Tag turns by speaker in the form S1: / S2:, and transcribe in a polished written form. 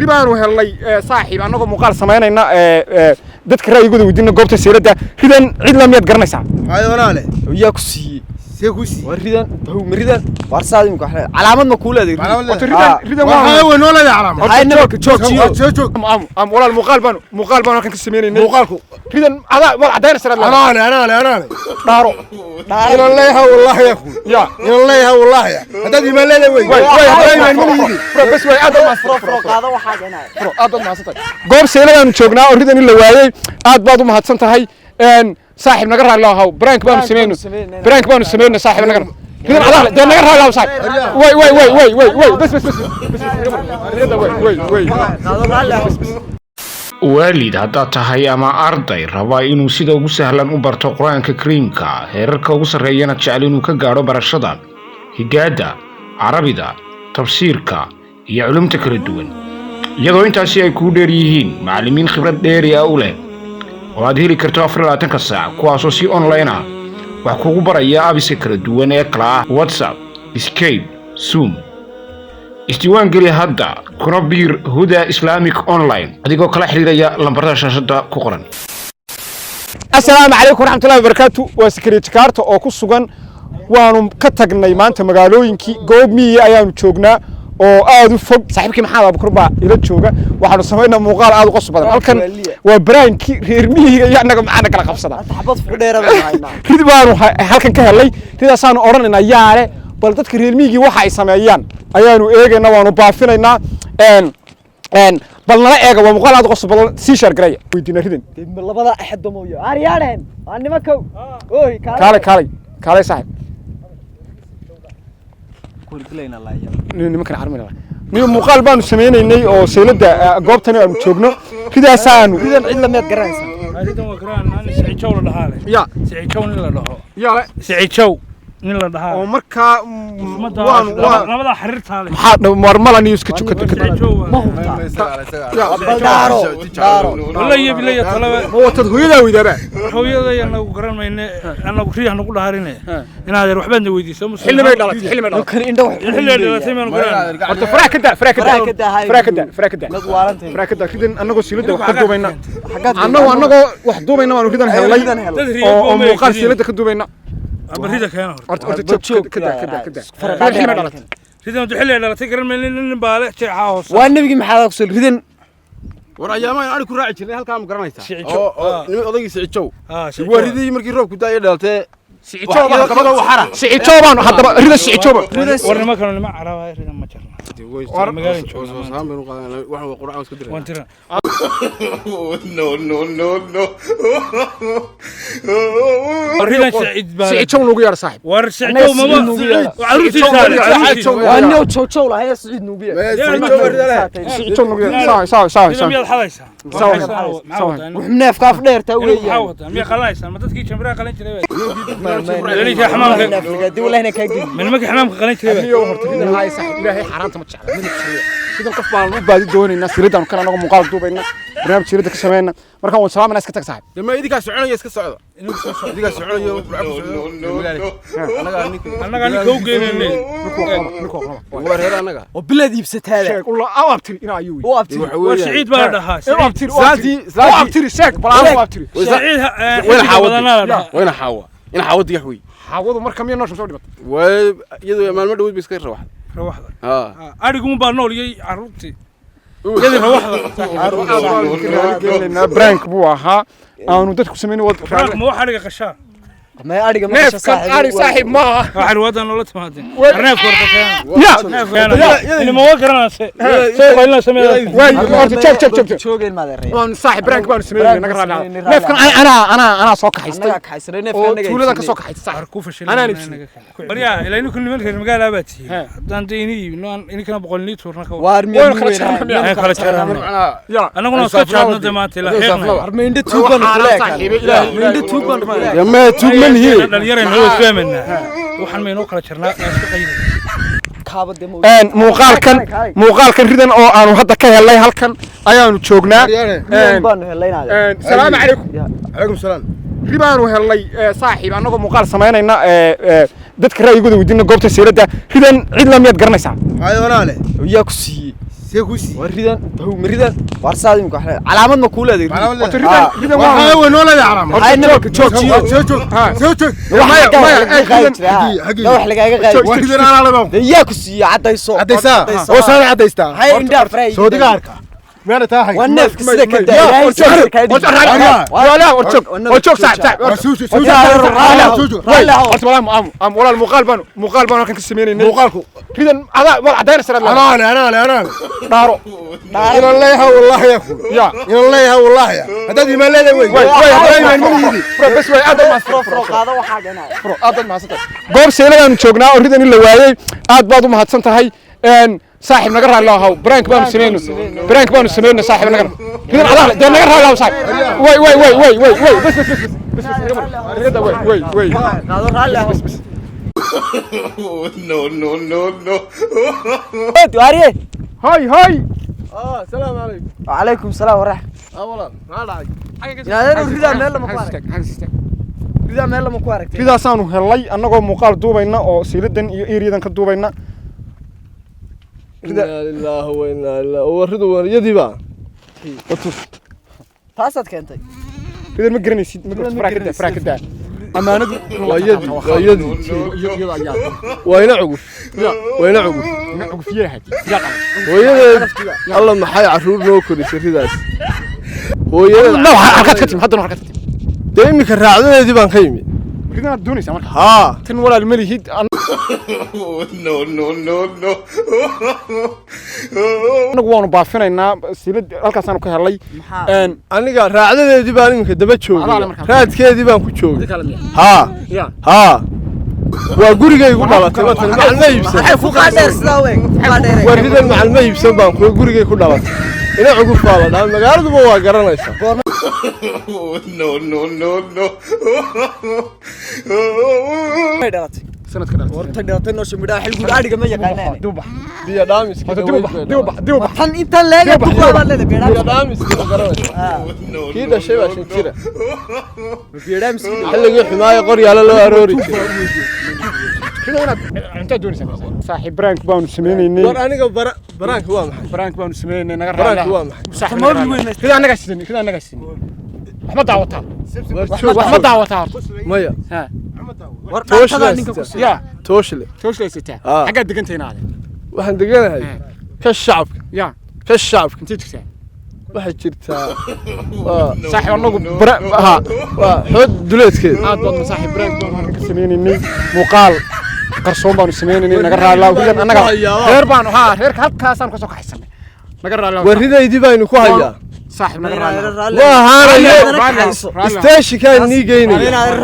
S1: ربان وهاللي صاحب أنا قم مقال سمعنا دتك رأي يقول ودينا قبضة سيرته ربان عيد لم يتقرن سام
S2: هاي ولا له
S3: وياكسي
S2: سيكوسي
S3: وريدان هو مريدان وارسال منك علامة مقولة ذي
S1: ربان
S2: هاي وين ولا له علامة
S3: هاي نوك
S2: شوك
S1: أم ولا المقال بانو كان كسميني مقالكو ربان هذا ولا عدين سر الله
S2: أنا
S1: دارو
S2: إلى الله والله يا أخو
S1: يا
S2: إلى الله والله يا هذا دي ملله وين
S1: بس وين هذا ما
S3: فرق هذا وحاجة أنا
S1: هذا ما صدق قوم سيلان شوقنا وريدان اللي وايي عاد بعض ما هتصنت هاي صاحب نقرأ الله هو برانك بانو سمينه صاحب نقرأ ريدان على ده نقرأ الله صاحب وي بس وي
S4: waalid haddaad tahay ama arday raba inuu sida ugu sahlan u barto quraanka kariimka heerarka ugu sarreeyana jecel inuu ka gaadho barashada higaada carabida tafsiirka iyo culumta kala duwan iyadoo intaasi ay ku dheer yihiin macallimiin khibrad dheeri ah u leh oo aad heli karto 24 saac kuwaasoo si online ah wax kugu baraya abiska kala duwan ee kala ah WhatsApp, Skype, Zoom استوان قلي هدا كنبير هدى إسلاميك أونلاين أديكو كلا حريريا لمبرتا شاشة كوكران
S1: السلام عليكم ورحمة الله وبركاته وسكريت كارت أو كسوغان وانو كتاقنا يمانتا مغالوينكي قوب ميي أيانو تشوغنا oo aad u fog saaxiibkii maxamed Abu Kurba ila jooga waxaanu sameeynaa muuqaal aad u qosol badan halkan waa braanki reer miyiga iyo anaga macna kala qabsada
S3: xabad ku dheerada hayna
S1: ridwaanu halkan ka helay ridaasaan oranayna yaale bal dadka reer miyiga waxa ay sameeyaan ayaanu eegaynaa waanu baafinaynaa bal nala eega waa muuqaal aad u qosol badan si shar gareeya weydiina ridan
S3: labada axad mooyo aaryaadeen aan nimankow ooy
S1: kaalay saaxiib
S3: kulkaleena la yaab
S1: nimankan armina niyo muuqaal baanu sameeynay oo seelada goobtan aanu joogno ridaasaanu
S3: ridan cid la meed garanaysa
S5: ridan waa garaan aan siciijow la dhahaale
S1: ya
S5: siciijow nin la dhaho
S1: ya la
S5: siciijow nin la dhahaa
S1: oo marka
S5: waan labada xiriirta leh
S1: maxaa marmala niyo iska jukada
S3: ma hubta daaro
S5: wallahi bilay talaba
S1: oo tad hooyada weydaaba
S5: hooyada anagu garanayne anagu riix nagu dhaharine inaad waxba weydiiso
S1: xilli may dhalatay
S3: kan indho
S5: xilli dhalatay ma garan
S1: horta faraakada ridan anagoo silada wax ka duubayna anagoo wax duubayna waanu ridan helay oo muuqaal silada ka duubayna
S5: بريدة كأنا
S1: كده
S5: ريدن تحلي على تقرن من بالله شيء حاوس
S3: والنبي محل أقصد ريدن
S2: ورا ياما أنا كل راعي كذي هالكلام قرنيته أضيق سعيد شو وريدي مركي روب كده يدلته
S1: سعيد شوبان حتى ريدن سعيد شوبان
S5: ورنا ما كانوا ما عرفوا ريدن ما جرنا مقالين شو
S2: سام بينو قاعد واحد قرآن وسكدر
S5: وانترا ريدن
S1: سعيد شوبان لو يا صاحب
S5: ور سعيد ما وعروسي سعيد
S3: وانو تشو لا هي سعيد نوبيا
S1: سعيد شوبان صح
S3: وحنا في كاف دير توي
S5: مي خلاص ما تدكي جمبرا قلن جري ليش حمام
S3: دي ولا هنا كاجي
S5: من مك حمام قلن جري
S1: horta هاي صاحب ilaahay xaraanta ma jecla sidan qof baan u baadi doonayna siridan kana anagu muuqaal duubayna barnaamij sirida ka sameeyna marka waan salaamana iska tag saaxib
S2: ma idinka soconayo iska socdo idinka soconayo
S5: anaga ni koo geenayne
S2: war heer anaga
S3: oo bilad iibsataada
S1: sheeg ulla aabtiri ina ayuu
S3: oo abtiri
S5: waa siciid baa dhahaa
S1: aabtiri sheeg balaan aabtiri
S5: siciid
S2: وين حاوة إن حاوة يحوي
S1: حاوض مركب مين نشوف صوت
S2: ويدو ما المدود بيسكر روح
S5: أريكم بانول يي عروتي يدي روح
S1: برانك بوها أنا ودتك سميني ود
S5: برانك مو حرقة قشار
S3: ما أريق ما
S1: صاحب ما
S5: واحد وادن ولا تمادين أرناف ورطة
S1: يا
S5: اللي ما وقرنا سوق إلا سمينا
S1: وين شوف
S3: شو قال ما دري
S1: وان صاحب برانك بان سميني نقرأ ناف كان أنا صوك حيستي تولد أنك صوك حيست صح أنا نفسي
S5: بريا إلا إنه كل من المجال أبتي دان ديني إني كنا بقول لي تورنا كوا
S3: وارمي
S1: وين خلص
S5: أنا كنا صوت شادنا دماتي لا
S3: أرمين ده توبان من ده توبان
S2: يا ما توبان هي
S5: دليرين هو فهمنا وحن ما ينوكل شرنا
S1: muuqaalkan ridan oo aanu hadda ka helay halkan ayaanu joognaa salaam
S2: alaykum salaam
S1: ribaanu helay saaxiib anagoo muuqaal sameeynayna dadka ra'yigooda weydiina goobta seelada ridan cid la miyaad garanaysaa
S2: هاي ولا له
S3: وياكسي
S2: سيكوسي
S3: وريدان هو مريدان وارسادين كحله علامات ما كوله دي
S1: ريدان
S2: ما هو ولا لا علامه
S3: هاي نبك
S2: شوف
S3: لو wax lagaaga qaybin
S2: واحدين انا على باب
S3: yaa ku siiya cadayso
S2: oo saan cadaysta
S3: hay indha fray
S2: soo digaarka meena taahay
S3: ونف كسيده كدا
S1: ولا وشوف صاحب ولا المقال بانو كان كسمينين
S2: muuqaalku
S1: ريدان هذا عداير سرد
S2: انا
S1: دارو
S2: الى الله والله يا اخو
S1: يا
S2: الى الله والله يا هذا ما leedahay way
S1: بس way aad ma
S3: qaado waxa ganaa
S1: aad ma sata goob seeladaan joognaa oo ridan in la waayay aad baad u mahadsan tahay صاحب نقر الله هاو برانك بانو سنينو صاحب نقر ريدان عداله ده نقر الله صاحب وي بس ريدان وي
S3: qaado raali
S1: بس
S2: no
S3: واريه
S1: هاي
S2: السلام عليكم
S3: وعليكم السلام ورحمه
S2: اولا ما dhacay
S3: يا ريدان meel lama ku arag ريدان meel lama ku arag
S1: sidaasaanu helay annagoo muuqaal duubayna oo siiladan iyo eeriyadan ka duubayna
S2: لا اله الا الله وريدو وريديبا
S3: taasad keentay
S1: ridan ma garanaysid faraakada amaanadu
S2: ويدي وين عقف
S1: fiyaha
S2: hooyada alla maxay caruur noo korisay ridaas hooyada
S1: no halkaad ka tim haddana halkaad ka tim
S2: deemika raacdadeedii baan ka yimi
S1: ridan doonaysa marka
S2: ها
S1: tan walaal malihid anagu waanu baafinaynaa silad halkaasaanu ka helay
S2: aniga raacdadeedii baan iminka daba joogay raadkeedii baan ku joogay ها waa gurigay igu dhalatay watan macalma iibsan
S3: ku qaadayr sidaa weey
S2: waridan macalma iibsan baan ku gurigay ku dhalatay ina ugu faala magaaladuba waa garanaysaa
S3: may dhalatay
S1: sanadka dhalay
S3: horta dhalatay noo shimidhaa xil guud adiga ma yaqaanaan
S2: biya dhaamis
S1: diba
S3: tan inta leega ku qaadaleeda
S2: biya dhaamis garanaysaa kii dhashay baa shan jira
S3: biyadaa miskiin
S2: xilligii xumaayo qoryaalo loo aroori jiray
S1: انت دونيسا صاحب برانك بانو سمينيني
S2: war aniga baraanka waa maxay
S1: برانك بانو سمينيني نغا
S2: baraanka waa maxay
S1: صاحب كذا انا قاسين احمد دعوتها احمد دعوتها
S2: maya
S1: ها
S3: warqaadada ninka ku siiya
S1: يا
S2: tooshle
S1: توش ليستا حق دقنتين هذا
S2: waxaan deganahay ka shacabka
S1: يا
S2: ka shacabka
S1: انت تكسا
S2: waxay jirtaa
S1: صاحب انو ها
S2: waa xood duleedkeed
S1: aad baad صاحب برانك بانو سمينيني muuqaal qarsoon baanu sameeynay naga raala wiilan anaga reer baanu reerka halkaasaan ka soo kaxaysanay naga raala
S2: waridaydii baynu ku hayaa
S1: صاحب naga raala
S2: waa haanayo station-kaan nii geynaya